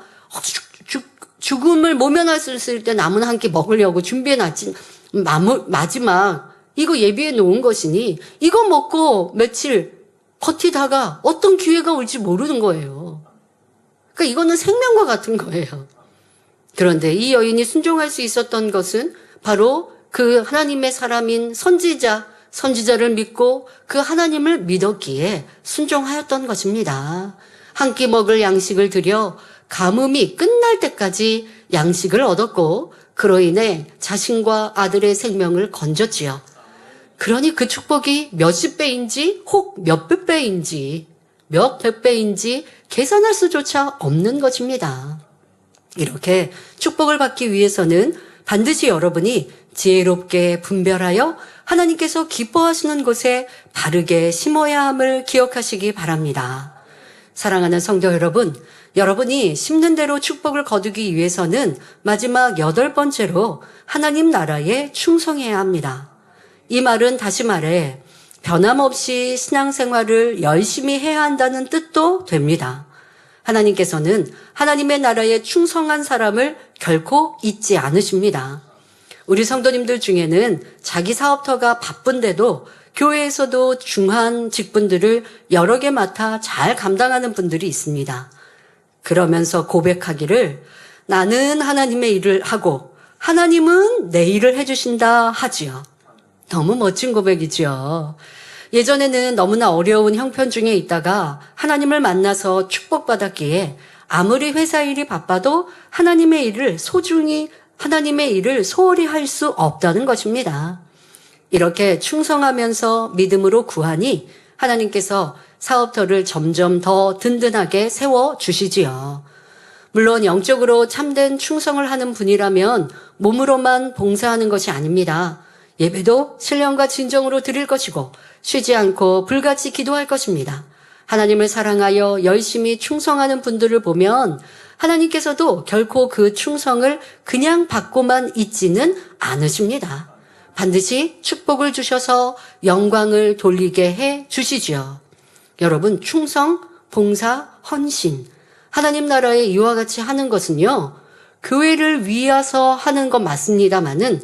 죽음을 모면했을 때 남은 한 끼 먹으려고 준비해놨지. 마지막 이거 예비해 놓은 것이니 이거 먹고 며칠 버티다가 어떤 기회가 올지 모르는 거예요. 그러니까 이거는 생명과 같은 거예요. 그런데 이 여인이 순종할 수 있었던 것은 바로 그 하나님의 사람인 선지자를 믿고 그 하나님을 믿었기에 순종하였던 것입니다. 한 끼 먹을 양식을 드려 가뭄이 끝날 때까지 양식을 얻었고 그로 인해 자신과 아들의 생명을 건졌지요. 그러니 그 축복이 몇십 배인지 혹 몇백 배인지 몇백 배인지 계산할 수조차 없는 것입니다. 이렇게 축복을 받기 위해서는 반드시 여러분이 지혜롭게 분별하여 하나님께서 기뻐하시는 곳에 바르게 심어야 함을 기억하시기 바랍니다. 사랑하는 성도 여러분, 여러분이 심는 대로 축복을 거두기 위해서는 마지막 8번째로 하나님 나라에 충성해야 합니다. 이 말은 다시 말해 변함없이 신앙생활을 열심히 해야 한다는 뜻도 됩니다. 하나님께서는 하나님의 나라에 충성한 사람을 결코 잊지 않으십니다. 우리 성도님들 중에는 자기 사업터가 바쁜데도 교회에서도 중한 직분들을 여러 개 맡아 잘 감당하는 분들이 있습니다. 그러면서 고백하기를 나는 하나님의 일을 하고 하나님은 내 일을 해주신다 하지요. 너무 멋진 고백이죠. 예전에는 너무나 어려운 형편 중에 있다가 하나님을 만나서 축복받았기에 아무리 회사 일이 바빠도 하나님의 일을 소홀히 할 수 없다는 것입니다. 이렇게 충성하면서 믿음으로 구하니 하나님께서 사업터를 점점 더 든든하게 세워주시지요. 물론 영적으로 참된 충성을 하는 분이라면 몸으로만 봉사하는 것이 아닙니다. 예배도 신령과 진정으로 드릴 것이고 쉬지 않고 불같이 기도할 것입니다. 하나님을 사랑하여 열심히 충성하는 분들을 보면 하나님께서도 결코 그 충성을 그냥 받고만 있지는 않으십니다. 반드시 축복을 주셔서 영광을 돌리게 해 주시죠. 여러분, 충성, 봉사, 헌신, 하나님 나라에 이와 같이 하는 것은요, 교회를 위해서 하는 것 맞습니다만은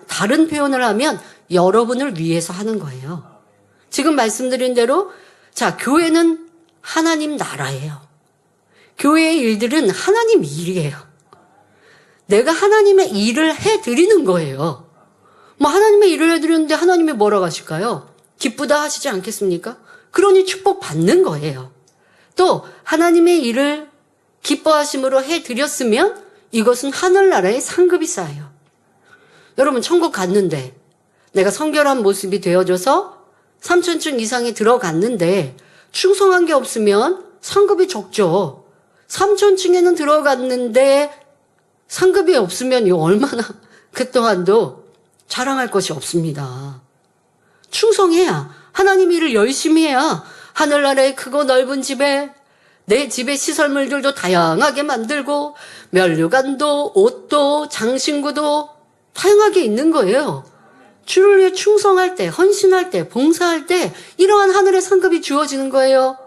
다른 표현을 하면 여러분을 위해서 하는 거예요. 지금 말씀드린 대로 교회는 하나님 나라예요. 교회의 일들은 하나님 일이에요. 내가 하나님의 일을 해드리는 거예요. 하나님의 일을 해드리는데 하나님이 뭐라고 하실까요? 기쁘다 하시지 않겠습니까? 그러니 축복받는 거예요. 또 하나님의 일을 기뻐하심으로 해드렸으면 이것은 하늘나라의 상급이 쌓여요. 여러분, 천국 갔는데 내가 성결한 모습이 되어져서 3,000층 이상에 들어갔는데 충성한 게 없으면 상급이 적죠. 3,000층에는 들어갔는데 상급이 없으면 얼마나 그동안도 자랑할 것이 없습니다. 충성해야, 하나님 일을 열심히 해야 하늘나라의 크고 넓은 집에 내 집의 시설물들도 다양하게 만들고 면류관도 옷도 장신구도 다양하게 있는 거예요. 주를 위해 충성할 때, 헌신할 때, 봉사할 때 이러한 하늘의 상급이 주어지는 거예요.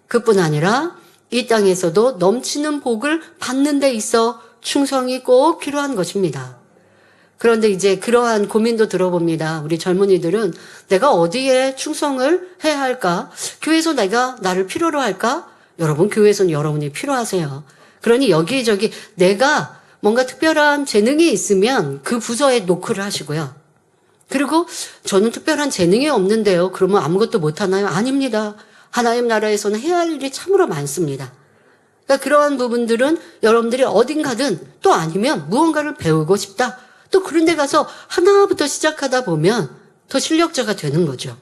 그뿐 아니라 이 땅에서도 넘치는 복을 받는 데 있어 충성이 꼭 필요한 것입니다. 그런데 이제 그러한 고민도 들어봅니다. 우리 젊은이들은 내가 어디에 충성을 해야 할까? 교회에서 나를 필요로 할까? 여러분, 교회에서는 여러분이 필요하세요. 그러니 여기저기 내가 뭔가 특별한 재능이 있으면 그 부서에 노크를 하시고요. 그리고 저는 특별한 재능이 없는데요. 그러면 아무것도 못하나요? 아닙니다. 하나님 나라에서는 해야 할 일이 참으로 많습니다. 그러니까 그러한 부분들은 여러분들이 어딘가든 또 아니면 무언가를 배우고 싶다. 또 그런 데 가서 하나부터 시작하다 보면 더 실력자가 되는 거죠.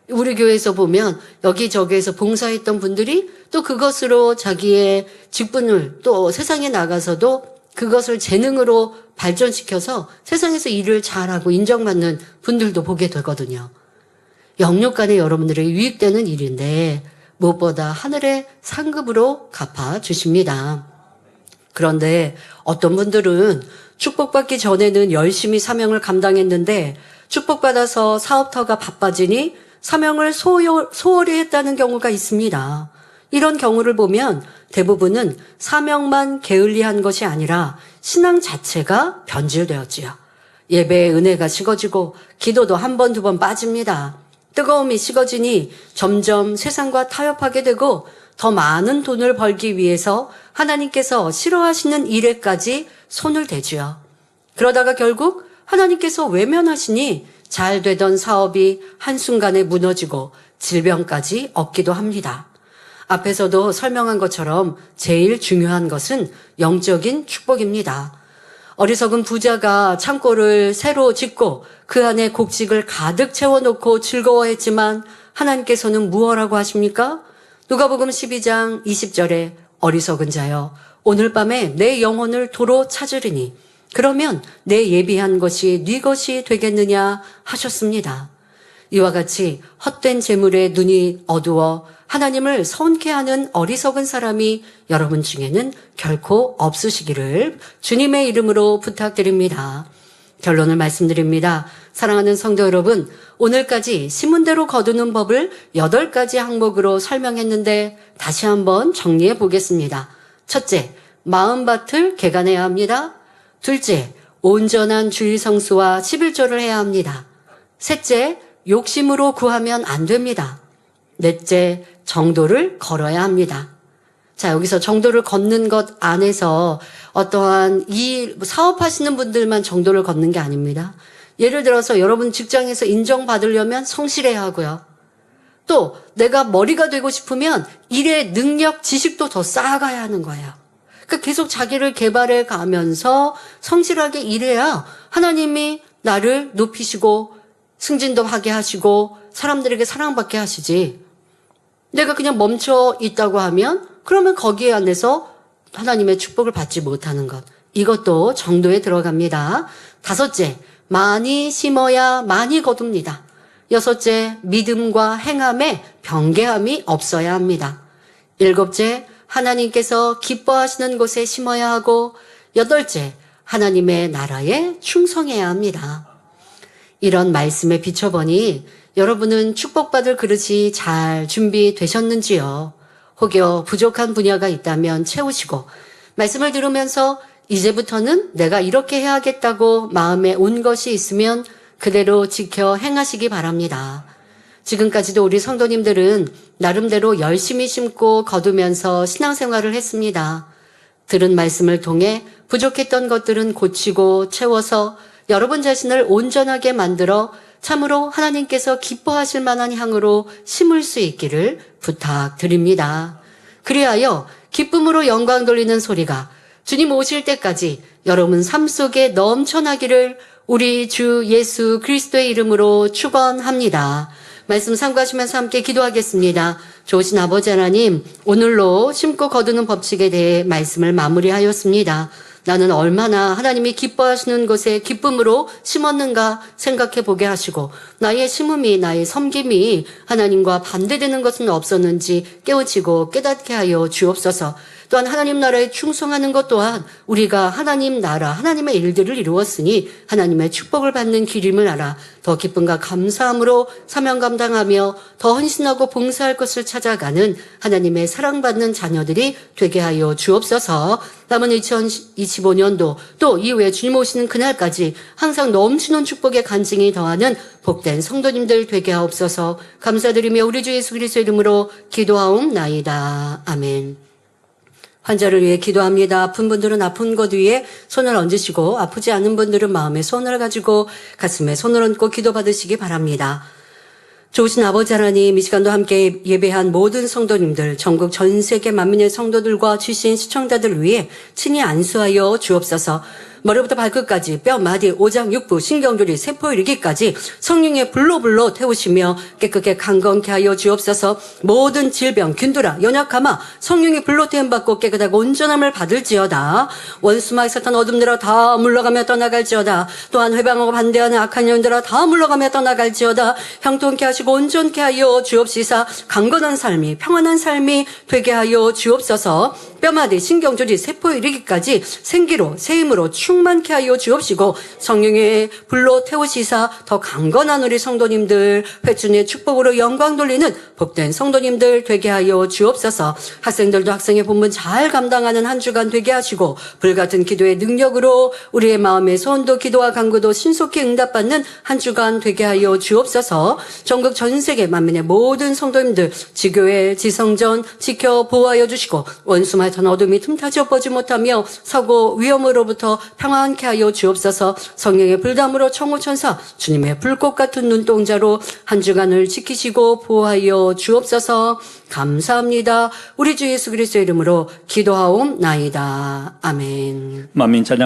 우리 교회에서 보면 여기저기에서 봉사했던 분들이 또 그것으로 자기의 직분을 또 세상에 나가서도 그것을 재능으로 발전시켜서 세상에서 일을 잘하고 인정받는 분들도 보게 되거든요. 영육 간에 여러분들에게 유익되는 일인데 무엇보다 하늘의 상급으로 갚아주십니다. 그런데 어떤 분들은 축복받기 전에는 열심히 사명을 감당했는데 축복받아서 사업터가 바빠지니 사명을 소홀히 했다는 경우가 있습니다. 이런 경우를 보면 대부분은 사명만 게을리한 것이 아니라 신앙 자체가 변질되었지요. 예배의 은혜가 식어지고 기도도 한 번, 두 번 빠집니다. 뜨거움이 식어지니 점점 세상과 타협하게 되고 더 많은 돈을 벌기 위해서 하나님께서 싫어하시는 일에까지 손을 대지요. 그러다가 결국 하나님께서 외면하시니 잘 되던 사업이 한순간에 무너지고 질병까지 얻기도 합니다. 앞에서도 설명한 것처럼 제일 중요한 것은 영적인 축복입니다. 어리석은 부자가 창고를 새로 짓고 그 안에 곡식을 가득 채워놓고 즐거워했지만 하나님께서는 무엇라고 하십니까? 누가복음 12장 20절에 어리석은 자여 오늘 밤에 내 영혼을 도로 찾으리니 그러면 내 예비한 것이 네 것이 되겠느냐 하셨습니다. 이와 같이 헛된 재물에 눈이 어두워 하나님을 손해하는 어리석은 사람이 여러분 중에는 결코 없으시기를 주님의 이름으로 부탁드립니다. 결론을 말씀드립니다. 사랑하는 성도 여러분, 오늘까지 신문대로 거두는 법을 8가지 항목으로 설명했는데 다시 한번 정리해 보겠습니다. 첫째, 마음밭을 개간해야 합니다. 둘째, 온전한 주일 성수와 11조를 해야 합니다. 셋째, 욕심으로 구하면 안 됩니다. 넷째, 정도를 걸어야 합니다. 자, 여기서 정도를 걷는 것 안에서 어떠한 이 사업하시는 분들만 정도를 걷는 게 아닙니다. 예를 들어서 여러분 직장에서 인정받으려면 성실해야 하고요. 또 내가 머리가 되고 싶으면 일의 능력, 지식도 더 쌓아가야 하는 거예요. 그러니까 계속 자기를 개발해 가면서 성실하게 일해야 하나님이 나를 높이시고 승진도 하게 하시고 사람들에게 사랑받게 하시지. 내가 그냥 멈춰 있다고 하면 그러면 거기에 안에서 하나님의 축복을 받지 못하는 것. 이것도 정도에 들어갑니다. 다섯째, 많이 심어야 많이 거둡니다. 여섯째, 믿음과 행함에 변개함이 없어야 합니다. 일곱째, 하나님께서 기뻐하시는 곳에 심어야 하고 여덟째, 하나님의 나라에 충성해야 합니다. 이런 말씀에 비춰보니 여러분은 축복받을 그릇이 잘 준비되셨는지요? 혹여 부족한 분야가 있다면 채우시고 말씀을 들으면서 이제부터는 내가 이렇게 해야겠다고 마음에 온 것이 있으면 그대로 지켜 행하시기 바랍니다. 지금까지도 우리 성도님들은 나름대로 열심히 심고 거두면서 신앙생활을 했습니다. 들은 말씀을 통해 부족했던 것들은 고치고 채워서 여러분 자신을 온전하게 만들어 참으로 하나님께서 기뻐하실 만한 향으로 심을 수 있기를 부탁드립니다. 그리하여 기쁨으로 영광 돌리는 소리가 주님 오실 때까지 여러분 삶 속에 넘쳐나기를 우리 주 예수 그리스도의 이름으로 축원합니다. 말씀 참고하시면서 함께 기도하겠습니다. 좋으신 아버지 하나님, 오늘로 심고 거두는 법칙에 대해 말씀을 마무리하였습니다. 나는 얼마나 하나님이 기뻐하시는 것에 기쁨으로 심었는가 생각해 보게 하시고 나의 심음이 나의 섬김이 하나님과 반대되는 것은 없었는지 깨우치고 깨닫게 하여 주옵소서. 또한 하나님 나라에 충성하는 것 또한 우리가 하나님 나라 하나님의 일들을 이루었으니 하나님의 축복을 받는 길임을 알아 더 기쁨과 감사함으로 사명 감당하며 더 헌신하고 봉사할 것을 찾아가는 하나님의 사랑받는 자녀들이 되게 하여 주옵소서. 남은 2025년도 또 이후에 주님 오시는 그날까지 항상 넘치는 축복의 간증이 더하는 복된 성도님들 되게 하옵소서. 감사드리며 우리 주 예수 그리스도의 이름으로 기도하옵나이다. 아멘. 환자를 위해 기도합니다. 아픈 분들은 아픈 것 위에 손을 얹으시고 아프지 않은 분들은 마음에 손을 가지고 가슴에 손을 얹고 기도받으시기 바랍니다. 좋으신 아버지 하나님, 이 시간도 함께 예배한 모든 성도님들, 전국 전 세계 만민의 성도들과 주신 시청자들을 위해 친히 안수하여 주옵소서. 머리부터 발끝까지 뼈, 마디, 오장, 육부, 신경조리, 세포 이르기까지 성령의 불로 태우시며 깨끗하게 강건케 하여 주옵소서. 모든 질병, 균두라, 연약함아 성령의 불로 태움받고 깨끗하고 온전함을 받을지어다. 원수마귀 사탄 어둠들아 다 물러가며 떠나갈지어다. 또한 회방하고 반대하는 악한 영들아 다 물러가며 떠나갈지어다. 형통케 하시고 온전케 하여 주옵시사. 강건한 삶이 평안한 삶이 되게 하여 주옵소서. 뼈마디, 신경조리, 세포 이르기까지 생기로 새 힘으로 충만케 하여 주옵시고 성령의 불로 태우시사 더 강건한 우리 성도님들, 회춘의 축복으로 영광 돌리는 복된 성도님들 되게 하여 주옵소서. 학생들도 학생의 본분 잘 감당하는 한 주간 되게 하시고 불같은 기도의 능력으로 우리의 마음의 소원도 기도와 간구도 신속히 응답받는 한 주간 되게 하여 주옵소서. 전국 전 세계 만민의 모든 성도님들 지교회 지성전 지켜 보호하여 주시고 원수마의 탄 어둠이 틈타지 엎어지 못하며 사고 위험으로부터 평안케 하여 주옵소서. 성령의 불담으로 천구천사 주님의 불꽃 같은 눈동자로 한 주간을 지키시고 보호하여 주옵소서. 감사합니다. 우리 주 예수 그리스도의 이름으로 기도하옵나이다. 아멘. 만민 찬양